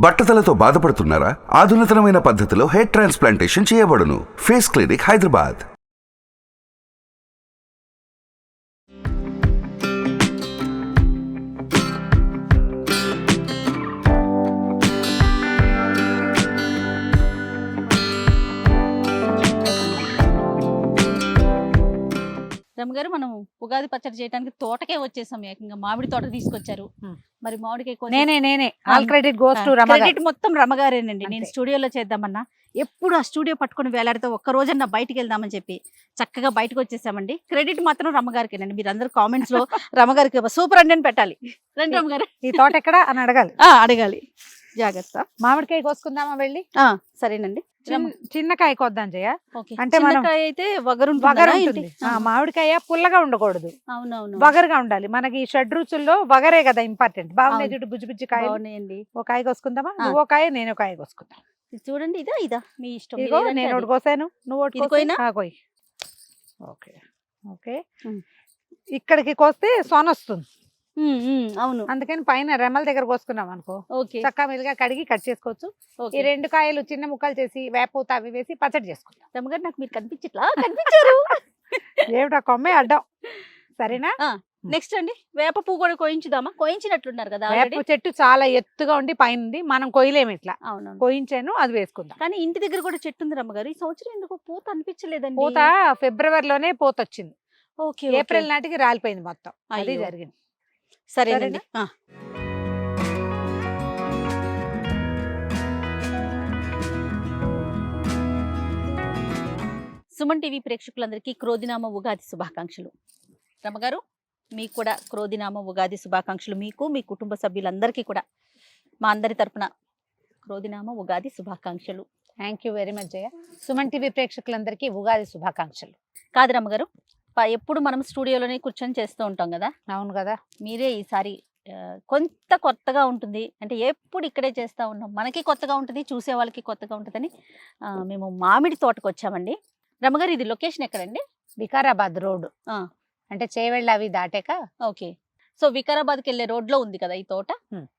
బట్టతలతో బాధపడుతున్నారా? ఆధునితనమైన పద్ధతిలో హెయిర్ ట్రాన్స్ప్లాంటేషన్ చేయబడును. Face clinic, Hyderabad. రమ్మగారు మనం ఉగాది పచ్చడి చేయడానికి తోటకే వచ్చేసాం. ఏకంగా మామిడి తోట తీసుకొచ్చారు. మరి మామిడికాయ నేనే all credit goes to Rama. Credit మొత్తం రమగారేనండి. నేను స్టూడియోలో చేద్దామన్నా, ఎప్పుడు ఆ స్టూడియో పట్టుకుని వేలాడితే ఒక్క రోజన్నా బయటికి వెళ్దామని చెప్పి చక్కగా బయటకు వచ్చేసామండి. క్రెడిట్ మాత్రం రమ్మగారికేనండి. మీరు అందరూ కామెంట్స్ లో రమగారికి సూపర్ అండి అని పెట్టాలి. రండి రమ్మగారు. ఈ తోట ఎక్కడ అని అడగాలి. అడగాలి. జాగ్రత్త. మామిడికాయ కోసుకుందామా వెళ్ళి? సరేనండి. చిన్నకాయ కోద్దాం జయ. అంటే చిన్నకాయ అయితే వగరు ఉంటుంది. మామిడికాయ పుల్లగా ఉండకూడదు, అవునవును, వగరుగా ఉండాలి. మనకి షడ్ రుచుల్లో వగరే కదా ఇంపార్టెంట్. బాగున్నాయి చూడు బుజ్జి బుజ్జి కాయ. ఒక కాయ కోసుకుందామా? నువ్వు కాయ నేను కాయ కోసుకుందాం. చూడండి. ఇదా మీ ఇష్టం. నేను ఒకటి కోసాను, నువ్వు ఒకటి కోయి. Okay okay. ఇక్కడికి కోస్తే సొనొస్తుంది. అవును, అందుకని పైన రెమ్మల దగ్గర కోసుకున్నాం అనుకో, చక్కగా మెల్లిగా కడిగి కట్ చేసుకోవచ్చు. ఈ 2 కాయలు చిన్న ముక్కలు చేసి వేపూత అవి వేసి పచ్చడి చేసుకుంటాం. రమ్మగారు నాకు మీరు కనిపించారు. ఏమిటా కొమ్మే అడ్డం. సరేనా? నెక్స్ట్ అండి, వేప పువ్వు కూడా కోయించుదామా? కోయించినట్లున్నారు కదా. వేప చెట్టు చాలా ఎత్తుగా ఉండి పైన మనం కొయ్యలేము, ఇట్లా కోయించాను, అది వేసుకుందాం. కానీ ఇంటి దగ్గర కూడా చెట్టు ఉంది రమ్మగారు. ఈ సంవత్సరం ఎందుకు పూత అనిపించలేదండి. పూత ఫిబ్రవరిలోనే పూత వచ్చింది. ఏప్రిల్ నాటికి రాలిపోయింది మొత్తం. అది జరిగింది. సరేనండి. సుమన్ టీవీ ప్రేక్షకులందరికీ క్రోధినామ ఉగాది శుభాకాంక్షలు. రమగారు మీకు కూడా క్రోధినామ ఉగాది శుభాకాంక్షలు. మీకు మీ కుటుంబ సభ్యులందరికీ కూడా మా అందరి తరపున క్రోధినామ ఉగాది శుభాకాంక్షలు. Thank you very much Jaya. Suman TV ప్రేక్షకులందరికీ ఉగాది శుభాకాంక్షలు. కాదు రమ్మగారు, ఎప్పుడు మనం స్టూడియోలోనే కూర్చొని చేస్తూ ఉంటాం కదా. అవును కదా. మీరే ఈసారి కొంత కొత్తగా ఉంటుంది. అంటే ఎప్పుడు ఇక్కడే చేస్తూ ఉన్నాం, మనకి కొత్తగా ఉంటుంది, చూసే వాళ్ళకి కొత్తగా ఉంటుందని మేము మామిడి తోటకు వచ్చామండి. రమగారు ఇది లొకేషన్ ఎక్కడండి? వికారాబాద్ రోడ్, అంటే చేవెళ్ళ అవి దాటాక. ఓకే. సో వికారాబాద్కి వెళ్ళే రోడ్ లో ఉంది కదా ఈ తోట.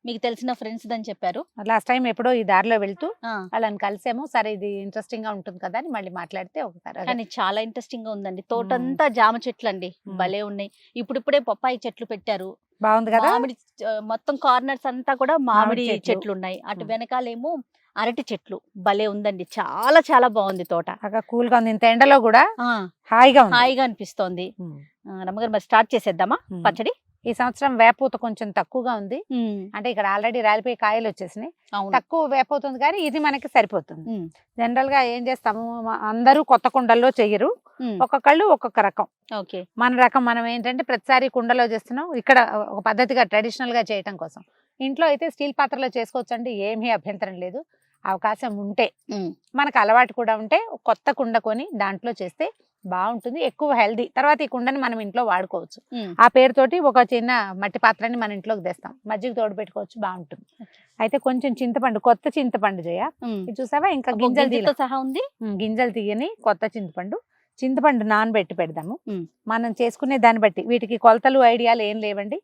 మీకు తెలిసిన ఫ్రెండ్స్ అని చెప్పారు. లాస్ట్ టైం ఎప్పుడో ఈ దారిలో వెళ్తూ వాళ్ళని కలిసాము. సరే ఇది ఇంట్రెస్టింగ్ గా ఉంటుంది కదా అని మళ్ళీ మాట్లాడితే ఒకసారి. కానీ చాలా ఇంట్రెస్టింగ్ గా ఉందండి. తోట అంతా జామ చెట్లు అండి, భలే ఉన్నాయి. ఇప్పుడిప్పుడే పప్పాయి చెట్లు పెట్టారు. బాగుంది కదా. మామిడి మొత్తం కార్నర్స్ అంతా కూడా మామిడి చెట్లు ఉన్నాయి. అటు వెనకాలేమో అరటి చెట్లు. భలే ఉందండి, చాలా చాలా బాగుంది తోట. కూల్ గా ఉంది. ఇంత ఎండలో కూడా హాయిగా అనిపిస్తోంది. రమ్మగారు మరి స్టార్ట్ చేసేద్దామా పచ్చడి? ఈ సంవత్సరం వేపూత కొంచెం తక్కువగా ఉంది. అంటే ఇక్కడ ఆల్రెడీ రాలిపోయి కాయలు వచ్చేసినాయి. తక్కువ వేపవుతుంది కానీ ఇది మనకి సరిపోతుంది. జనరల్ గా ఏం చేస్తాము, అందరూ కొత్త కుండల్లో చెయ్యరు, ఒక్కొక్కళ్ళు ఒక్కొక్క రకం. మన రకం మనం ఏంటంటే ప్రతిసారి కుండలో చేస్తున్నాం. ఇక్కడ ఒక పద్ధతిగా ట్రెడిషనల్ గా చేయటం కోసం. ఇంట్లో అయితే స్టీల్ పాత్రలో చేసుకోవచ్చు అండి, ఏమీ అభ్యంతరం లేదు. అవకాశం ఉంటే, మనకు అలవాటు కూడా ఉంటే కొత్త కుండ కొని దాంట్లో చేస్తే బాగుంటుంది, ఎక్కువ హెల్దీ. తర్వాత ఈ కుండని మనం ఇంట్లో వాడుకోవచ్చు. ఆ పేరుతోటి ఒక చిన్న మట్టి పాత్రని మన ఇంట్లోకి తెస్తాం, మజ్జిగ తోడు పెట్టుకోవచ్చు, బాగుంటుంది. అయితే కొంచెం చింతపండు, కొత్త చింతపండు జయ, ఇది చూసావా, ఇంకా గింజలు సహా ఉంది. గింజలు తీయని కొత్త చింతపండు నానబెట్టి పెడదాము. మనం చేసుకునే దాన్ని బట్టి. వీటికి కొలతలు ఐడియాలు ఏం లేవండి.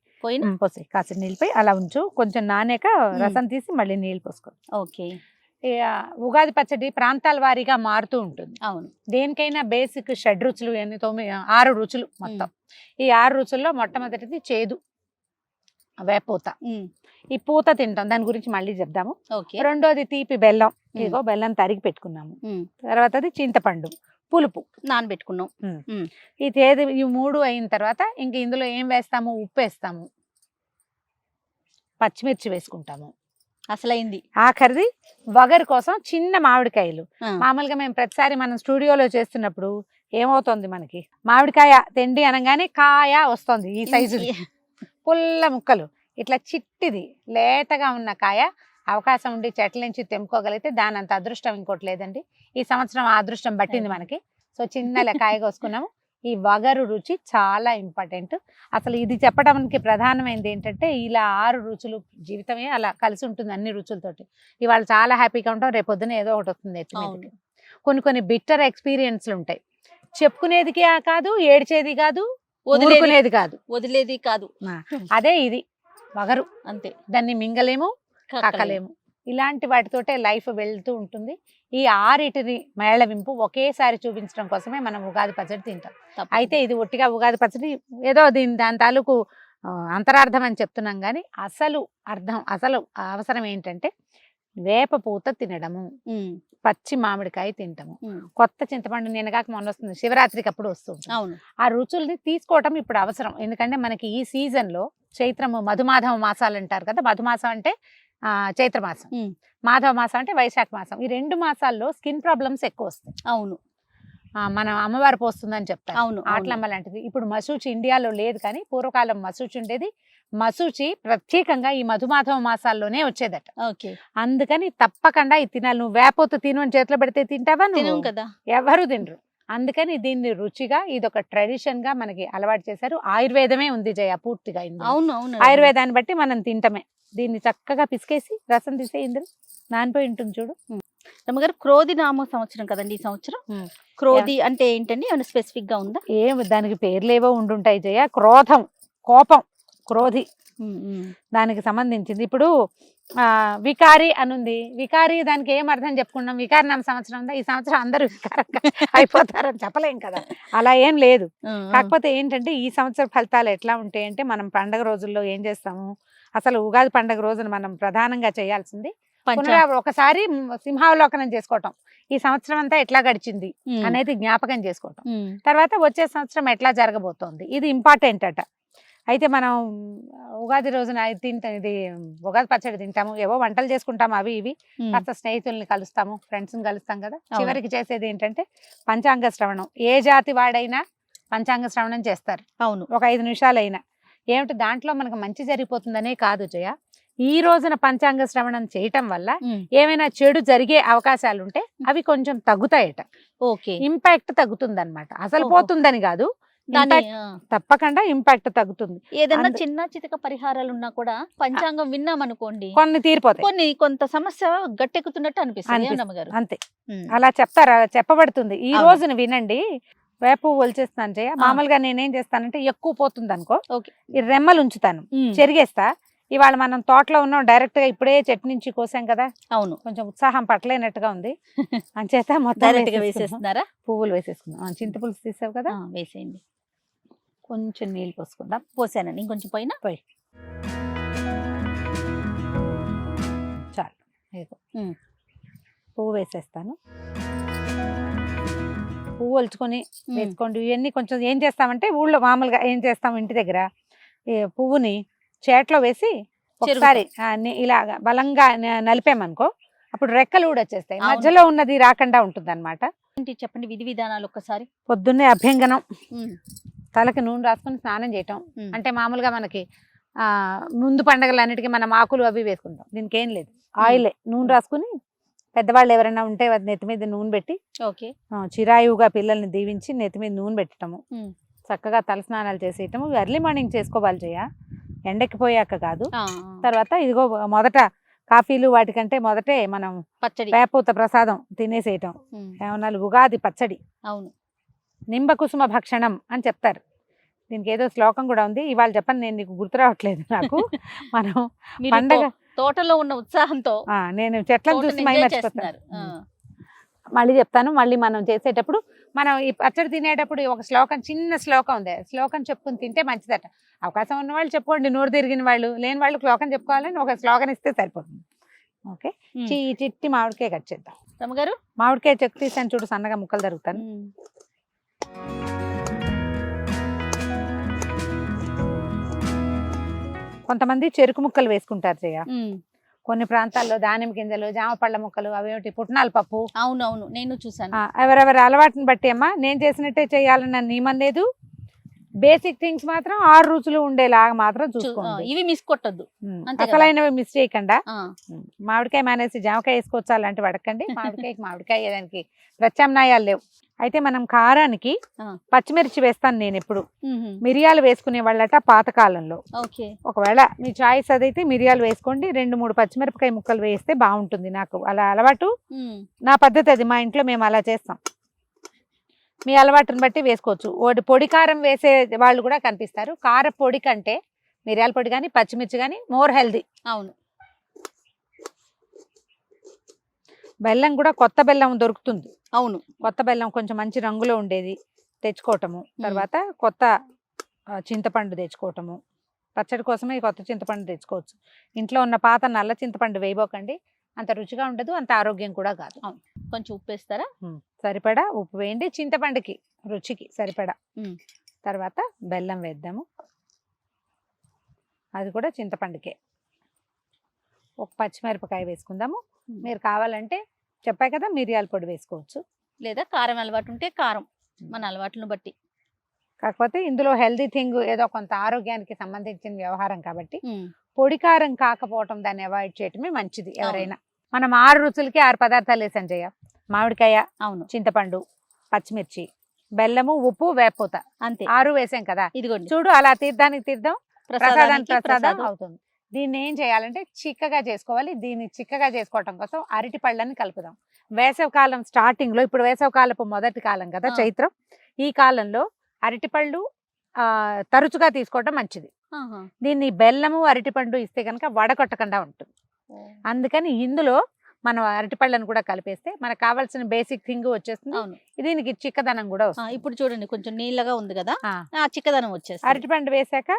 పోసి కాసిన నీళ్ళపై అలా ఉంచు. కొంచెం నానాక రసం తీసి మళ్ళీ నీళ్ళు పోసుకో. ఓకే. ఉగాది పచ్చడి ప్రాంతాల వారీగా మారుతూ ఉంటుంది. అవును. దేనికైనా బేసిక్ షడ్ రుచులు, 6 రుచులు మొత్తం. ఈ 6 రుచుల్లో మొట్టమొదటిది చేదు, వేపూత. ఈ పూత తింటాం, దాని గురించి మళ్ళీ చెప్దాము. రెండోది తీపి బెల్లం. ఇదిగో బెల్లం తరిగి పెట్టుకున్నాము. తర్వాతది చింతపండు, పులుపు నానబెట్టుకున్నాం. ఈ చేదు, ఈ 3 అయిన తర్వాత ఇంక ఇందులో ఏం వేస్తాము, ఉప్పు వేస్తాము, పచ్చిమిర్చి వేసుకుంటాము. అసలైంది. ఆఖరిది వగరు కోసం చిన్న మామిడికాయలు. మామూలుగా మేము ప్రతిసారి మనం స్టూడియోలో చేస్తున్నప్పుడు ఏమవుతుంది, మనకి మామిడికాయ తెండి అనగానే కాయ వస్తుంది ఈ సైజు, పుల్ల ముక్కలు. ఇట్లా చిట్టిది లేతగా ఉన్న కాయ అవకాశం ఉండి చెట్ల నుంచి తెంపుకోగలిగితే దాని అంత అదృష్టం ఇంకోటి లేదండి. ఈ సంవత్సరం ఆ అదృష్టం పట్టింది మనకి. సో చిన్న కాయ కోసుకున్నాము. ఈ వగరు రుచి చాలా ఇంపార్టెంట్. అసలు ఇది చెప్పడానికి ప్రధానమైనది ఏంటంటే, ఇలా 6 రుచులు, జీవితమే అలా కలిసి ఉంటుంది అన్ని రుచులతోటి. ఇవాళ చాలా హ్యాపీగా ఉంటాం, రేపు పొద్దున ఏదో ఒకటి వస్తుంది ఎత్తుమీదకి. కొన్ని బిట్టర్ ఎక్స్పీరియన్స్లు ఉంటాయి. చెప్పుకునేది కాదు, ఏడ్చేది కాదు, వదిలేది కాదు. అదే ఇది వగరు. అంతే. దాన్ని మింగలేము, కక్కలేము. ఇలాంటి వాటితోటే లైఫ్ వెళ్తూ ఉంటుంది. ఈ 6 మేళవింపు ఒకేసారి చూపించడం కోసమే మనం ఉగాది పచ్చడి తింటాం. అయితే ఇది ఒట్టిగా ఉగాది పచ్చడి ఏదో దాని తాలూకు అంతరార్థం అని చెప్తున్నాం, కానీ అసలు అవసరం ఏంటంటే వేప పూత తినడము, పచ్చి మామిడికాయ తింటాము, కొత్త చింతపండు నిన్నగాక మొన్న వస్తుంది, శివరాత్రికి అప్పుడు వస్తుంది. ఆ రుచుల్ని తీసుకోవటం ఇప్పుడు అవసరం. ఎందుకంటే మనకి ఈ సీజన్ లో చైత్రము మధుమాధవ మాసాలు అంటారు కదా. మధుమాసం అంటే చైత్రమాసం, మాధవ మాసం అంటే వైశాఖ మాసం. ఈ 2 మాసాల్లో స్కిన్ ప్రాబ్లమ్స్ ఎక్కువ వస్తాయి. అవును, మనం అమ్మవారు పోస్తుందని చెప్తారు. అవును, ఆట్లమ్మ లాంటిది. ఇప్పుడు మసూచి ఇండియాలో లేదు, కానీ పూర్వకాలం మసూచి ఉండేది. మసూచి ప్రత్యేకంగా ఈ మధుమాధవ మాసాల్లోనే వచ్చేదట. అందుకని తప్పకుండా ఇది తినాలి. నువ్వు వేపోతు తిను అని చేతిలో పెడితే తింటావా? నువ్వు కదా, ఎవరు తినరు. అందుకని దీన్ని రుచిగా ఇదొక ట్రెడిషన్ గా మనకి అలవాటు చేశారు. ఆయుర్వేదమే ఉంది జయ పూర్తిగా. అవును, ఆయుర్వేదాన్ని బట్టి మనం తింటమే. దీన్ని చక్కగా పిసికేసి రసం తీసే ఇందులో నానిపోయి ఉంటుంది చూడు. రమ్మగారు, క్రోధి నామ సంవత్సరం కదండి ఈ సంవత్సరం. క్రోధి అంటే ఏంటండి, ఏమైనా స్పెసిఫిక్ గా ఉందా? దానికి పేర్లేవో ఉండుంటాయి జయ. క్రోధం, కోపం, క్రోధి దానికి సంబంధించింది. ఇప్పుడు వికారి అనుంది. వికారి దానికి ఏం అర్థం చెప్పుకున్నాం? వికారి నామ సంవత్సరం ఉందా? ఈ సంవత్సరం అందరూ వికారంగా అయిపోతారని చెప్పలేం కదా, అలా ఏం లేదు. కాకపోతే ఏంటంటే ఈ సంవత్సర ఫలితాలు ఎట్లా ఉంటాయంటే, మనం పండగ రోజుల్లో ఏం చేస్తాము, అసలు ఉగాది పండగ రోజున మనం ప్రధానంగా చేయాల్సింది ఒకసారి సింహావలోకనం చేసుకోవటం. ఈ సంవత్సరం అంతా ఎట్లా గడిచింది అనేది జ్ఞాపకం చేసుకోవటం. తర్వాత వచ్చే సంవత్సరం ఎట్లా జరగబోతోంది, ఇది ఇంపార్టెంట్ అట. అయితే మనం ఉగాది రోజున ఇది ఉగాది పచ్చడి తింటాము, ఏవో వంటలు చేసుకుంటాము, అవి ఇవి కాస్త స్నేహితుల్ని కలుస్తాము, ఫ్రెండ్స్ని కలుస్తాం కదా. చివరికి చేసేది ఏంటంటే పంచాంగ శ్రవణం. ఏ జాతి వాడైనా పంచాంగ శ్రవణం చేస్తారు. అవును, ఒక 5 నిమిషాలు అయినా. ఏమిటి దాంట్లో మనకు మంచి జరిగిపోతుందనే కాదు జయ, ఈ రోజున పంచాంగ శ్రవణం చేయటం వల్ల ఏమైనా చెడు జరిగే అవకాశాలు ఉంటే అవి కొంచెం తగ్గుతాయట. ఓకే, ఇంపాక్ట్ తగ్గుతుంది అనమాట. అసలు పోతుందని కాదు, తప్పకుండా ఇంపాక్ట్ తగ్గుతుంది. ఏదైనా చిన్న చితక పరిహారాలు ఉన్నా కూడా పంచాంగం విన్నాం అనుకోండి, కొన్ని తీరిపోతాయి, కొంత సమస్య గట్టెక్కుతున్నట్టు అనిపిస్తుంది. అంతే, అలా చెప్తారు, అలా చెప్పబడుతుంది. ఈ రోజున వినండి. వేపు ఒలిచేస్తాను జయ. మామూలుగా నేనేం చేస్తానంటే ఎక్కువ పోతుంది అనుకో, ఈ రెమ్మలు ఉంచుతాను, చెరిగేస్తా. ఇవాళ మనం తోటలో ఉన్నాం, డైరెక్ట్ గా ఇప్పుడే చెట్టు నుంచి కోసాం కదా. అవును, కొంచెం ఉత్సాహం పట్టలేనట్టుగా ఉంది, అంచేత మొత్తం వేసేస్తున్నారా? పువ్వులు వేసేసుకుందాం. చింతపులుసు తీసావు కదా, వేసేయండి. కొంచెం నీళ్ళు పోసుకుందాం. పోసానండి, ఇంకొంచెం పోయినా పోయి చాలు. పువ్వు వేసేస్తాను. పువ్వు ఒలుచుకొని వేసుకోండి. ఇవన్నీ కొంచెం ఏం చేస్తామంటే ఊళ్ళో మామూలుగా ఏం చేస్తాం, ఇంటి దగ్గర పువ్వుని చేట్లో వేసి ఒకసారి ఇలాగా బలంగా నలిపామనుకో, అప్పుడు రెక్కలు కూడా వచ్చేస్తాయి, మధ్యలో ఉన్నది రాకుండా ఉంటుంది అనమాట. చెప్పండి విధి విధానాలు ఒక్కసారి. పొద్దున్నే అభ్యంగనం, తలకి నూనె రాసుకొని స్నానం చేయటం. అంటే మామూలుగా మనకి ముందు పండగలన్నిటికీ మనం ఆకులు అవి వేసుకుంటాం, దీనికి ఏం లేదు, ఆయిలే. నూనె రాసుకుని పెద్దవాళ్ళు ఎవరైనా ఉంటే నెత్తి మీద నూనె పెట్టి, చిరాయువుగా పిల్లల్ని దీవించి నెత్తి మీద నూనె పెట్టడము, చక్కగా తల స్నానాలు చేసేయటము. ఎర్లీ మార్నింగ్ చేసుకోవాలి జయ, ఎండెక్కిపోయాక కాదు. తర్వాత ఇదిగో మొదట కాఫీలు వాటికంటే మొదటే మనం పచ్చడి, వేపూత ప్రసాదం తినేసేయటం. ఏమన్నా ఉగాది పచ్చడి. అవును, నింబ కుసుమ భక్షణం అని చెప్తారు. దీనికి ఏదో శ్లోకం కూడా ఉంది, ఇవాళ చెప్పండి, నేను నీకు గుర్తు రావట్లేదు నాకు. మనం పండగ తోటలో ఉన్న ఉత్సాహంతో నేను చెట్లను చూసి మర్చిపోతాను. మళ్ళీ చెప్తాను. మళ్ళీ మనం చేసేటప్పుడు మనం ఈ పచ్చడి తినేటప్పుడు ఒక శ్లోకం, చిన్న శ్లోకం ఉంది, శ్లోకం చెప్పుకుని తింటే మంచిదట. అవకాశం ఉన్న వాళ్ళు చెప్పుకోండి, నోరు తిరిగిన వాళ్ళు, లేని వాళ్ళు శ్లోకం చెప్పుకోవాలని ఒక శ్లోకం ఇస్తే సరిపోతుంది. ఓకే, చిట్టి మామిడికాయ కట్ చేద్దాం. రమ్మగారు, మామిడికాయ చెక్కు తీసాను చూడు, సన్నగా ముక్కలు తరుగుతాను. కొంతమంది చెరుకు ముక్కలు వేసుకుంటారు జయ. కొన్ని ప్రాంతాల్లో దానిమ్మ గింజలు, జామ పళ్ళ ముక్కలు, అవేమిటి పుట్నాల పప్పు. అవునవును, నేను చూసాను. ఎవరెవరి అలవాటుని బట్టి అమ్మా, నేను చేసినట్టే చేయాలని నియమం లేదు. బేసిక్ థింగ్స్ మాత్రం 6 రుచులు ఉండేలాగా మాత్రం చూసుకోండి. ఇవి మిస్ కొట్టద్దు, అసలైనవి మిస్ చేయకుండా. మామిడికాయ మానేసి జామకాయ వేసుకోవచ్చు అలాంటివి అడగండి. మామిడికాయకి మామిడికాయ, దానికి ప్రత్యామ్నాయాలు లేవు. అయితే మనం కారానికి పచ్చిమిర్చి వేస్తాను నేను ఎప్పుడు. మిరియాలు వేసుకునే వాళ్ళట పాతకాలంలో. ఒకవేళ మీ చాయిస్ అదైతే మిరియాలు వేసుకోండి, 2-3 పచ్చిమిరపకాయ ముక్కలు వేస్తే బాగుంటుంది. నాకు అలా అలవాటు, నా పద్ధతి అది. మా ఇంట్లో మేము అలా చేస్తాం. మీ అలవాటుని బట్టి వేసుకోవచ్చు. పొడి కారం వేసే వాళ్ళు కూడా కనిపిస్తారు. కార పొడి కంటే మిరియాల పొడి కానీ పచ్చిమిర్చి కానీ మోర్ హెల్దీ. అవును, బెల్లం కూడా కొత్త బెల్లం దొరుకుతుంది. అవును, కొత్త బెల్లం కొంచెం మంచి రంగులో ఉండేది తెచ్చుకోవటము. తర్వాత కొత్త చింతపండు తెచ్చుకోవటము. పచ్చడి కోసమే కొత్త చింతపండు తెచ్చుకోవచ్చు. ఇంట్లో ఉన్న పాత నల్ల చింతపండు వేయబోకండి, అంత రుచిగా ఉండదు, అంత ఆరోగ్యం కూడా కాదు. కొంచెం ఉప్పు వేస్తారా? సరిపడా ఉప్పు వేయండి, చింతపండుకి రుచికి సరిపడా. తర్వాత బెల్లం వేద్దాము, అది కూడా చింతపండుకే. ఒక పచ్చిమిరపకాయ వేసుకుందాము. మీరు కావాలంటే చెప్పాయి కదా మిరియాల పొడి వేసుకోవచ్చు, లేదా కారం అలవాటు ఉంటే కారం, మన అలవాట్లను బట్టి. కాకపోతే ఇందులో హెల్దీ థింగ్ ఏదో కొంత ఆరోగ్యానికి సంబంధించిన వ్యవహారం కాబట్టి పొడి కారం కాకపోవటం దాన్ని అవాయిడ్ చేయటమే మంచిది. ఎవరైనా మనం 6 రుచులకి 6 పదార్థాలు వేసాం జయ. మామిడికాయ, అవును, చింతపండు, పచ్చిమిర్చి, బెల్లము, ఉప్పు, వేపూత, అంతే 6 వేసాం కదా. ఇదిగోండి చూడు, అలా తీర్థానికి తీర్థం, ప్రసాదానికి ప్రసాదం ప్రసాదం అవుతుంది. దీన్ని ఏం చేయాలంటే చిక్కగా చేసుకోవాలి. దీన్ని చిక్కగా చేసుకోవటం కోసం అరటి పళ్ళని కలుపుదాం. వేసవికాలం స్టార్టింగ్ లో, ఇప్పుడు వేసవికాలపు మొదటి కాలం కదా చైత్రం, ఈ కాలంలో అరటిపళ్ళు తరచుగా తీసుకోవటం మంచిది. దీన్ని బెల్లము అరటిపండు ఇస్తే కనుక వడకొట్టకుండా ఉంటుంది. అందుకని ఇందులో మనం అరటిపళ్ళను కూడా కలిపేస్తే మనకు కావాల్సిన బేసిక్ థింగ్ వచ్చేస్తుంది. దీనికి చిక్కదనం కూడా వస్తుంది. ఇప్పుడు చూడండి కొంచెం నీళ్ళగా ఉంది కదా, చిక్కదనం వచ్చేస్తుంది. అరటిపండు వేసాక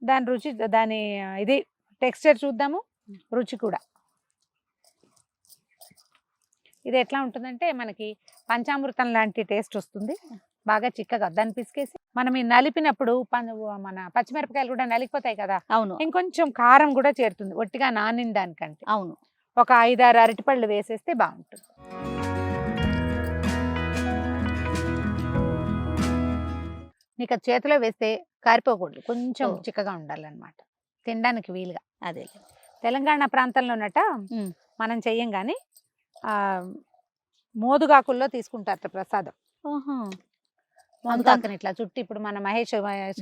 దాని రుచి, దాని ఇది టెక్స్చర్ చూద్దాము, రుచి కూడా. ఇది ఎట్లా ఉంటుందంటే మనకి పంచామృతం లాంటి టేస్ట్ వస్తుంది. బాగా చిక్కగా దాన్ని పిసికేసి మనం ఈ నలిపినప్పుడు మన పచ్చిమిరపకాయలు కూడా నలిగిపోతాయి కదా. అవును, ఇంకొంచెం కారం కూడా చేరుతుంది ఒట్టిగా నానిన దానికంటే. అవును, ఒక 5-6 అరటిపళ్ళు వేసేస్తే బాగుంటుంది. నీకు చేతిలో వేస్తే కారిపోకూడదు, కొంచెం చిక్కగా ఉండాలన్నమాట, తినడానికి వీలుగా. అదే తెలంగాణ ప్రాంతంలో ఉన్నట మనం చెయ్యం కానీ మోదుగాకుల్లో తీసుకుంటారు ప్రసాదం. మోదుగాకుని ఇట్లా చుట్టి, ఇప్పుడు మన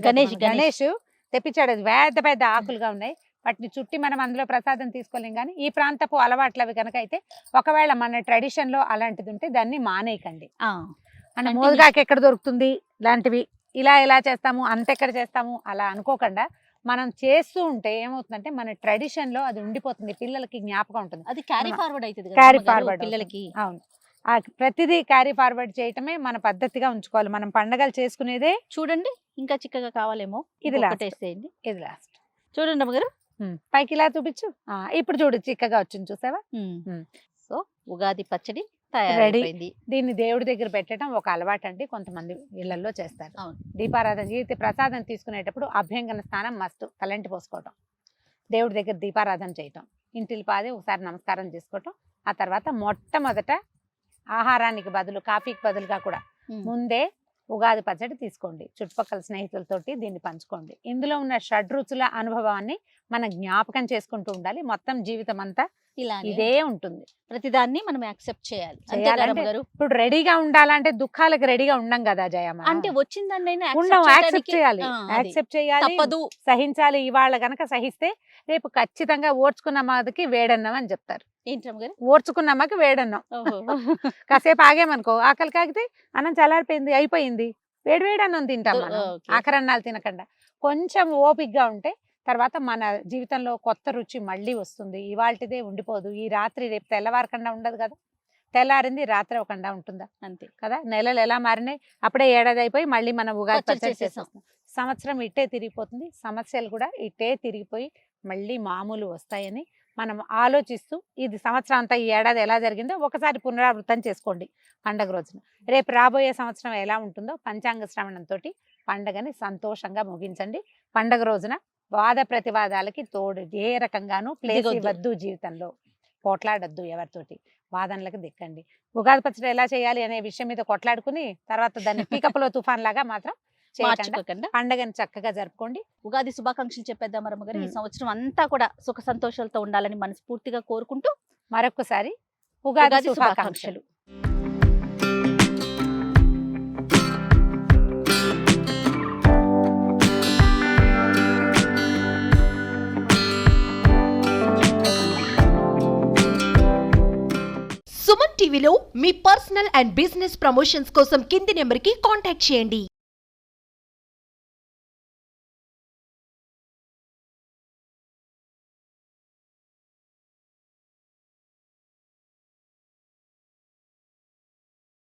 గణేష్ తెప్పించాడు, పెద్ద పెద్ద ఆకులుగా ఉన్నాయి, వాటిని చుట్టి మనం అందులో ప్రసాదం తీసుకోలేం. కానీ ఈ ప్రాంతపు అలవాట్లు అవి కనుక అయితే, ఒకవేళ మన ట్రెడిషన్ లో అలాంటిది ఉంటే దాన్ని మానేయకండి. అంటే మోదుగాకు ఎక్కడ దొరుకుతుంది లాంటివి, ఇలా చేస్తాము, అంతెక్కడ చేస్తాము అలా అనుకోకుండా మనం చేస్తూ ఉంటే ఏమవుతుందంటే మన ట్రెడిషన్ లో అది ఉండిపోతుంది, పిల్లలకి జ్ఞాపకం ఉంటుంది, అది క్యారీ ఫార్వర్డ్ అవుతుంది, క్యారీ ఫార్వర్డ్ పిల్లలకి. అవును, ప్రతిదీ క్యారీ ఫార్వర్డ్ చేయటమే మన పద్ధతిగా ఉంచుకోవాలి. మనం పండగలు చేసుకునేదే. చూడండి ఇంకా చిక్కగా కావాలేమో, ఇది వేసేయండి. ఇది లాస్ట్. చూడండి అమ్మగారు, పైకి ఇలా చూపించు. ఇప్పుడు చూడు చిక్కగా వచ్చింది, చూసావా? సో ఉగాది పచ్చడి రెడీ. దీన్ని దేవుడి దగ్గర పెట్టడం ఒక అలవాటు అండి, కొంతమంది ఇళ్లలో చేస్తారు. దీపారాధన చేసి ప్రసాదం తీసుకునేటప్పుడు అభ్యంగన స్నానం మస్తు, తలంటి పోసుకోవటం, దేవుడి దగ్గర దీపారాధన చేయటం, ఇంటికి పాది ఒకసారి నమస్కారం చేసుకోవటం. ఆ తర్వాత మొట్టమొదట ఆహారానికి బదులు, కాఫీకి బదులుగా కూడా ముందే ఉగాది పచ్చడి తీసుకోండి, చుట్టుపక్కల స్నేహితులతోటి దీన్ని పంచుకోండి. ఇందులో ఉన్న షడ్రుచుల అనుభవాన్ని మనం జ్ఞాపకం చేసుకుంటూ ఉండాలి. మొత్తం జీవితం అంతా ఇలా ఇదే ఉంటుంది. ప్రతిదాన్ని మనం యాక్సెప్ట్ చేయాలి. ఇప్పుడు రెడీగా ఉండాలంటే దుఃఖాలకు రెడీగా ఉండం కదా జయమ్మ, అంటే వచ్చిందండి యాక్సెప్ట్ చేయాలి, యాక్సెప్ట్ చేయాలి, సహించాలి. ఇవాళ గనక సహిస్తే రేపు ఖచ్చితంగా ఓర్చుకున్న మాదికి వేడన్నం అని చెప్తారు. ఓర్చుకున్న అమ్మకి వేడన్నం. కాసేపు ఆగేమనుకో, ఆకలి కాగితే అన్నం చల్లారిపోయింది, అయిపోయింది, వేడివేడన్నం తింటాం మనం, ఆఖరన్నాలు తినకుండా. కొంచెం ఓపికగా ఉంటే తర్వాత మన జీవితంలో కొత్త రుచి మళ్ళీ వస్తుంది. ఇవాళదే ఉండిపోదు, ఈ రాత్రి రేపు తెల్లవారకుండా ఉండదు కదా, తెల్లారింది రాత్రి ఒకకుండా ఉంటుందా, అంతే కదా. నెలలు ఎలా మారినాయి, అప్పుడే ఏడాది అయిపోయి మళ్ళీ మనం ఉగాది పచ్చడి చేసేస్తాం. సంవత్సరం ఇట్టే తిరిగిపోతుంది, సమస్యలు కూడా ఇట్టే తిరిగిపోయి మళ్ళీ మామూలు వస్తాయని మనం ఆలోచిస్తూ, ఇది సంవత్సరం అంతా ఈ ఏడాది ఎలా జరిగిందో ఒకసారి పునరావృతం చేసుకోండి పండగ రోజున. రేపు రాబోయే సంవత్సరం ఎలా ఉంటుందో పంచాంగ శ్రవణంతో పండగని సంతోషంగా ముగించండి. పండగ రోజున వాద ప్రతివాదాలకి తోడు ఏ రకంగానూ ప్లేస్ ఇవ్వద్దు, జీవితంలో కొట్లాడొద్దు, ఎవరితోటి వాదనలకు దిక్కండి. ఉగాది పచ్చడి ఎలా చేయాలి అనే విషయం మీద కొట్లాడుకుని తర్వాత దాన్ని పీకప్లో తుఫాన్ లాగా మాత్రం చేయకుండా పండగని చక్కగా జరుపుకోండి. ఉగాది శుభాకాంక్షలు చెప్పేద్దాం మరమ్మగారు. ఈ సంవత్సరం అంతా కూడా సుఖ సంతోషాలతో ఉండాలని మనస్ఫూర్తిగా కోరుకుంటూ మరొకసారి ఉగాది శుభాకాంక్షలు. సుమన్ టీవీలో మీ పర్సనల్ అండ్ బిజినెస్ ప్రమోషన్స్ కోసం కింది నెంబర్కి కాంటాక్ట్ చేయండి.